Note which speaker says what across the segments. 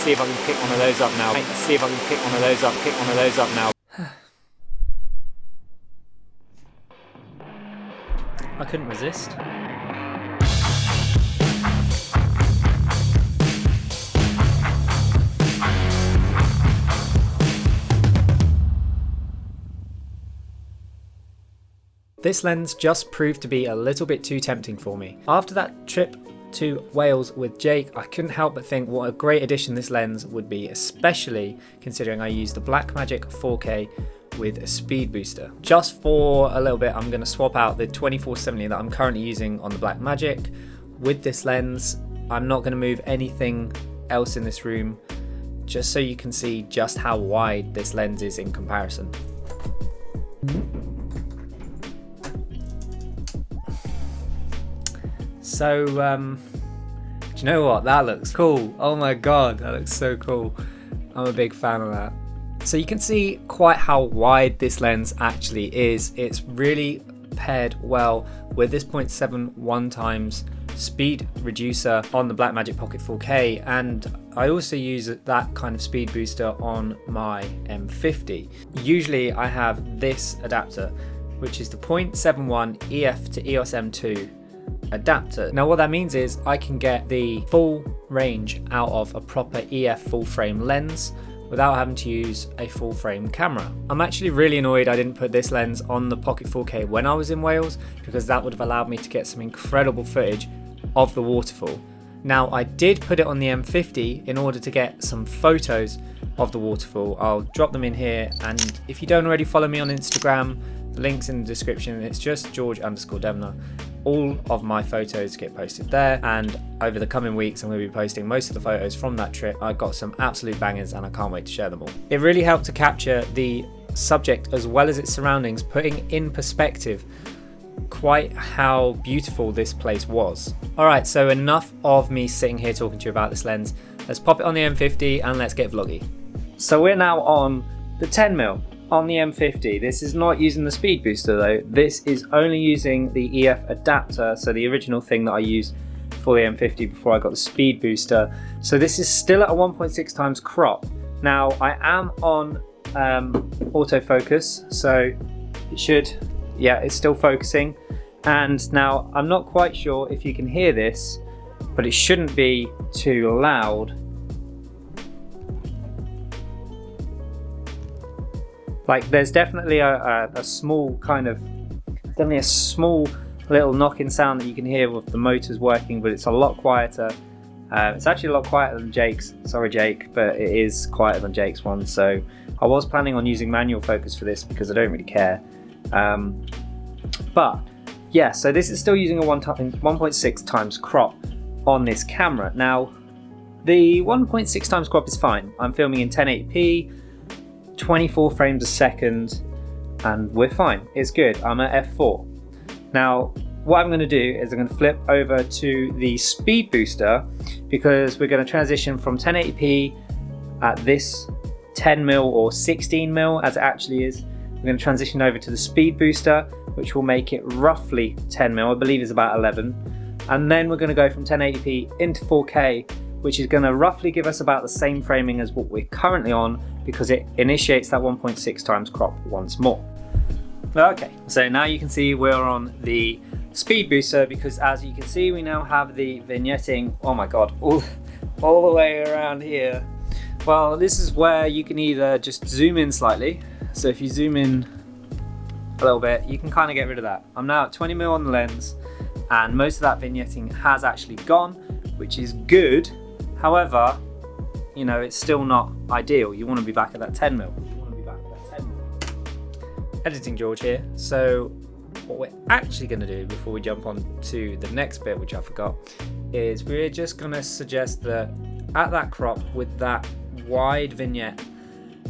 Speaker 1: see if I can pick one of those up now. Let's see if I can pick one of those up, pick one of those up now. I couldn't resist. This lens just proved to be a little bit too tempting for me. After that trip to Wales with Jake, I couldn't help but think what a great addition this lens would be, especially considering I used the Blackmagic 4K with a speed booster. Just for a little bit, I'm going to swap out the 24-70 that I'm currently using on the Blackmagic with this lens. I'm not going to move anything else in this room, just so you can see just how wide this lens is in comparison. So, do you know what? That looks cool. Oh my god, that looks so cool. I'm a big fan of that. So you can see quite how wide this lens actually is. It's really paired well with this 0.71 times speed reducer on the Blackmagic Pocket 4K, and I also use that kind of speed booster on my M50. Usually I have this adapter, which is the 0.71 EF to EOS M2 adapter. Now what that means is I can get the full range out of a proper EF full frame lens without having to use a full frame camera. I'm actually really annoyed I didn't put this lens on the Pocket 4K when I was in Wales, because that would have allowed me to get some incredible footage of the waterfall. Now I did put it on the M50 in order to get some photos of the waterfall. I'll drop them in here, and if you don't already follow me on Instagram, the link's in the description. It's just George_Demner. All of my photos get posted there, and over the coming weeks I'm going to be posting most of the photos from that trip. I got some absolute bangers and I can't wait to share them all. It really helped to capture the subject as well as its surroundings, putting in perspective quite how beautiful this place was. Alright, so enough of me sitting here talking to you about this lens. Let's pop it on the M50 and let's get vloggy. So we're now on the 10mm on the M50. This is not using the speed booster though. This is only using the EF adapter, so the original thing that I used for the M50 before I got the speed booster. So this is still at a 1.6 times crop. Now I am on autofocus, so it should, yeah, it's still focusing. And now I'm not quite sure if you can hear this, but it shouldn't be too loud. Like there's definitely a small kind of, definitely a small little knocking sound that you can hear with the motors working, but it's a lot quieter. It's actually a lot quieter than Jake's. Sorry Jake, but it is quieter than Jake's one. So I was planning on using manual focus for this because I don't really care. But yeah, so this is still using a 1.6 times crop on this camera. Now the 1.6 times crop is fine. I'm filming in 1080p. 24 frames a second, and we're fine. It's good. I'm at f4. Now what I'm going to do is I'm going to flip over to the speed booster, because we're going to transition from 1080p at this 10mm or 16mm as it actually is. We're going to transition over to the speed booster, which will make it roughly 10mm, I believe is about 11, and then we're going to go from 1080p into 4K, which is going to roughly give us about the same framing as what we're currently on, because it initiates that 1.6 times crop once more. Okay, so now you can see we're on the speed booster, because as you can see we now have the vignetting, oh my god, all the way around here. Well, this is where you can either just zoom in slightly, so if you zoom in a little bit you can kind of get rid of that. I'm now at 20mm on the lens, and most of that vignetting has actually gone, which is good. However, you know, it's still not ideal. You want to be back at that 10mm. Editing George here. So what we're actually going to do before we jump on to the next bit, which I forgot, is we're just going to suggest that at that crop with that wide vignette,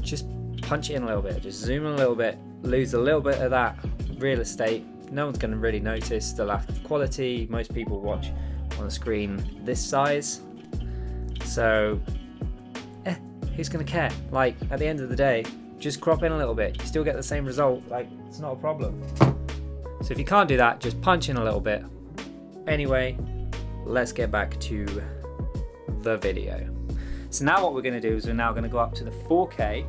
Speaker 1: just punch it in a little bit, just zoom in a little bit, lose a little bit of that real estate. No one's going to really notice the lack of quality. Most people watch on a screen this size. So who's gonna care? Like, at the end of the day, just crop in a little bit, you still get the same result. Like, it's not a problem. So if you can't do that, just punch in a little bit. Anyway, let's get back to the video. So now what we're going to do is we're now going to go up to the 4K,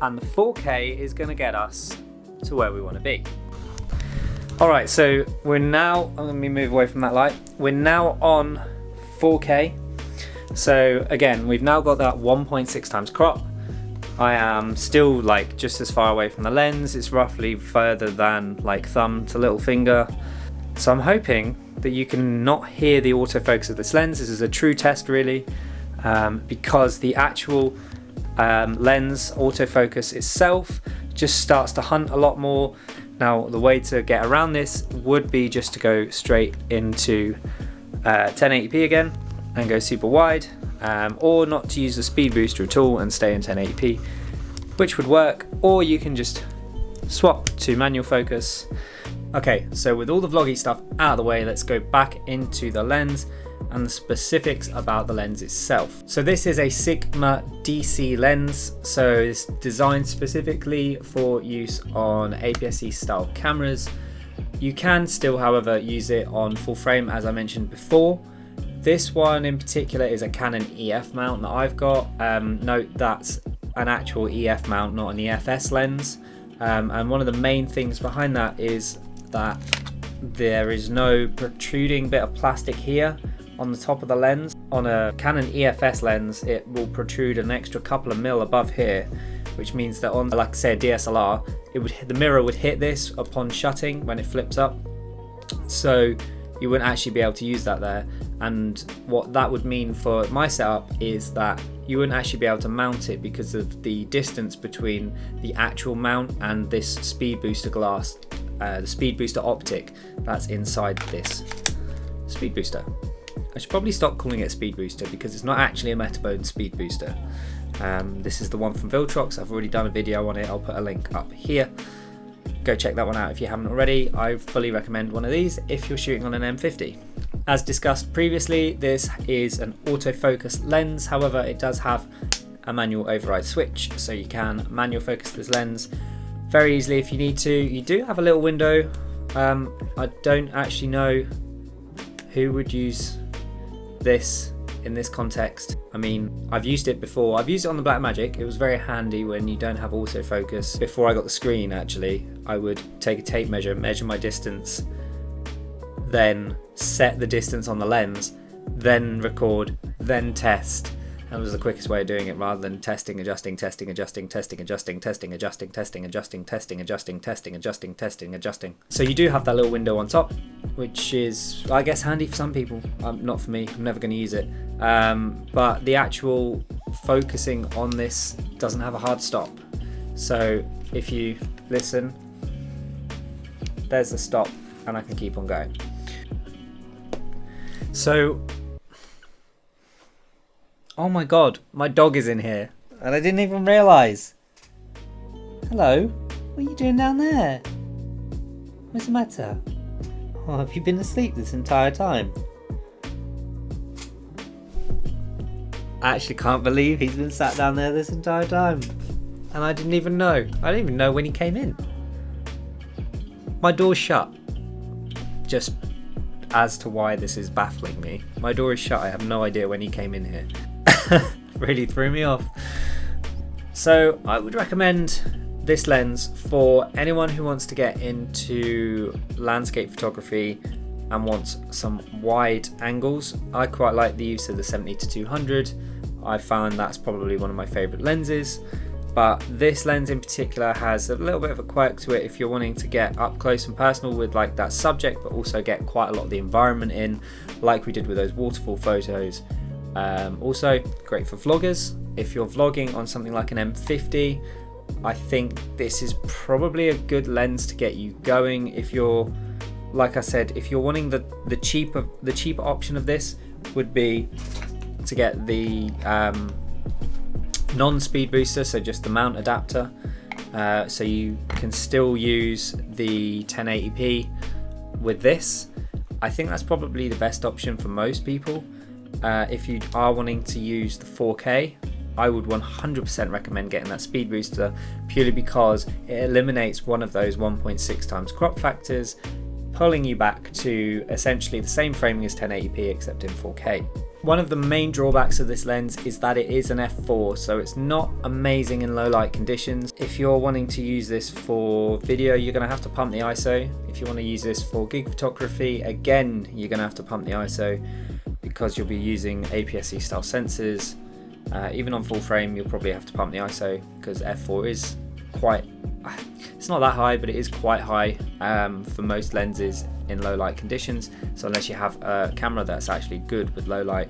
Speaker 1: and the 4K is going to get us to where we want to be. Alright, so we're now, let me move away from that light, we're now on 4K. So again, we've now got that 1.6 times crop. I am still like just as far away from the lens. It's roughly further than like thumb to little finger. So I'm hoping that you can not hear the autofocus of this lens. This is a true test really, because the actual lens autofocus itself just starts to hunt a lot more. Now the way to get around this would be just to go straight into 1080p again and go super wide, or not to use the speed booster at all and stay in 1080p, which would work, or you can just swap to manual focus. Okay, so with all the vloggy stuff out of the way, let's go back into the lens and the specifics about the lens itself. So this is a Sigma DC lens, so it's designed specifically for use on aps-c style cameras. You can still, however, use it on full frame, as I mentioned before. This one in particular is a Canon EF mount that I've got. Note that's an actual EF mount, not an EFS lens. And one of the main things behind that is that there is no protruding bit of plastic here on the top of the lens. On a Canon EFS lens, it will protrude an extra couple of mil above here, which means that on, like I said, DSLR, the mirror would hit this upon shutting when it flips up. So you wouldn't actually be able to use that there. And what that would mean for my setup is that you wouldn't actually be able to mount it because of the distance between the actual mount and this speed booster glass, the speed booster optic that's inside this speed booster. I should probably stop calling it a speed booster because it's not actually a Metabone speed booster. This is the one from Viltrox. I've already done a video on it. I'll put a link up here. Go check that one out if you haven't already. I fully recommend one of these if you're shooting on an M50. As discussed previously, this is an autofocus lens. However, it does have a manual override switch, so you can manual focus this lens very easily if you need to. You do have a little window. I don't actually know who would use this in this context. I mean, I've used it before. I've used it on the Blackmagic. It was very handy when you don't have autofocus. Before I got the screen, actually, I would take a tape measure, measure my distance, then set the distance on the lens, then record, then test. That was the quickest way of doing it, rather than testing, adjusting, testing, adjusting, testing, adjusting, testing, adjusting, testing, adjusting, testing, adjusting, testing, adjusting, testing, adjusting. So you do have that little window on top, which is, I guess, handy for some people. Not for me. I'm never going to use it. But the actual focusing on this doesn't have a hard stop. So if you listen, there's the stop, and I can keep on going. So, oh my god, my dog is in here, and I didn't even realise. Hello, what are you doing down there? What's the matter? Oh, have you been asleep this entire time? I actually can't believe he's been sat down there this entire time, and I didn't even know. I didn't even know when he came in. My door's shut. Just as to why this is baffling me. My door is shut. I have no idea when he came in here. Really threw me off. So I would recommend this lens for anyone who wants to get into landscape photography and wants some wide angles. I quite like the use of the 70-200. I found that's probably one of my favorite lenses. But this lens in particular has a little bit of a quirk to it if you're wanting to get up close and personal with like that subject, but also get quite a lot of the environment in, like we did with those waterfall photos. Also great for vloggers. If you're vlogging on something like an M50, I think this is probably a good lens to get you going. If you're, like I said, if you're wanting the cheaper option of this would be to get the non-speed booster, so just the mount adapter, so you can still use the 1080p with this. I think that's probably the best option for most people. If you are wanting to use the 4K, I would 100% recommend getting that speed booster, purely because it eliminates one of those 1.6 times crop factors, pulling you back to essentially the same framing as 1080p except in 4K. One of the main drawbacks of this lens is that it is an f4, so it's not amazing in low light conditions. If you're wanting to use this for video, you're going to have to pump the ISO. If you want to use this for gig photography, again, you're going to have to pump the ISO because you'll be using aps-c style sensors. Even on full frame, you'll probably have to pump the ISO because f4 is quite, it's not that high, but it is quite high for most lenses in low light conditions. So unless you have a camera that's actually good with low light,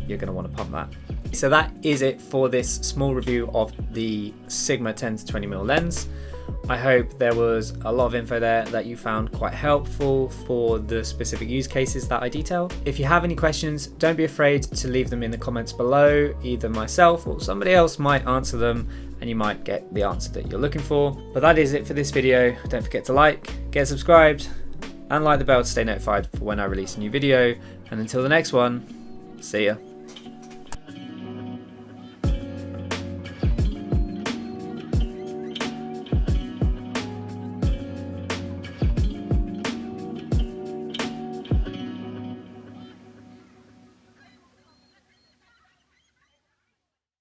Speaker 1: you're going to want to pump that. So that is it for this small review of the Sigma 10-20mm lens. I hope there was a lot of info there that you found quite helpful for the specific use cases that I detailed. If you have any questions, don't be afraid to leave them in the comments below. Either myself or somebody else might answer them and you might get the answer that you're looking for. But that is it for this video. Don't forget to like, get subscribed, and light the bell to stay notified for when I release a new video. And until the next one, see ya.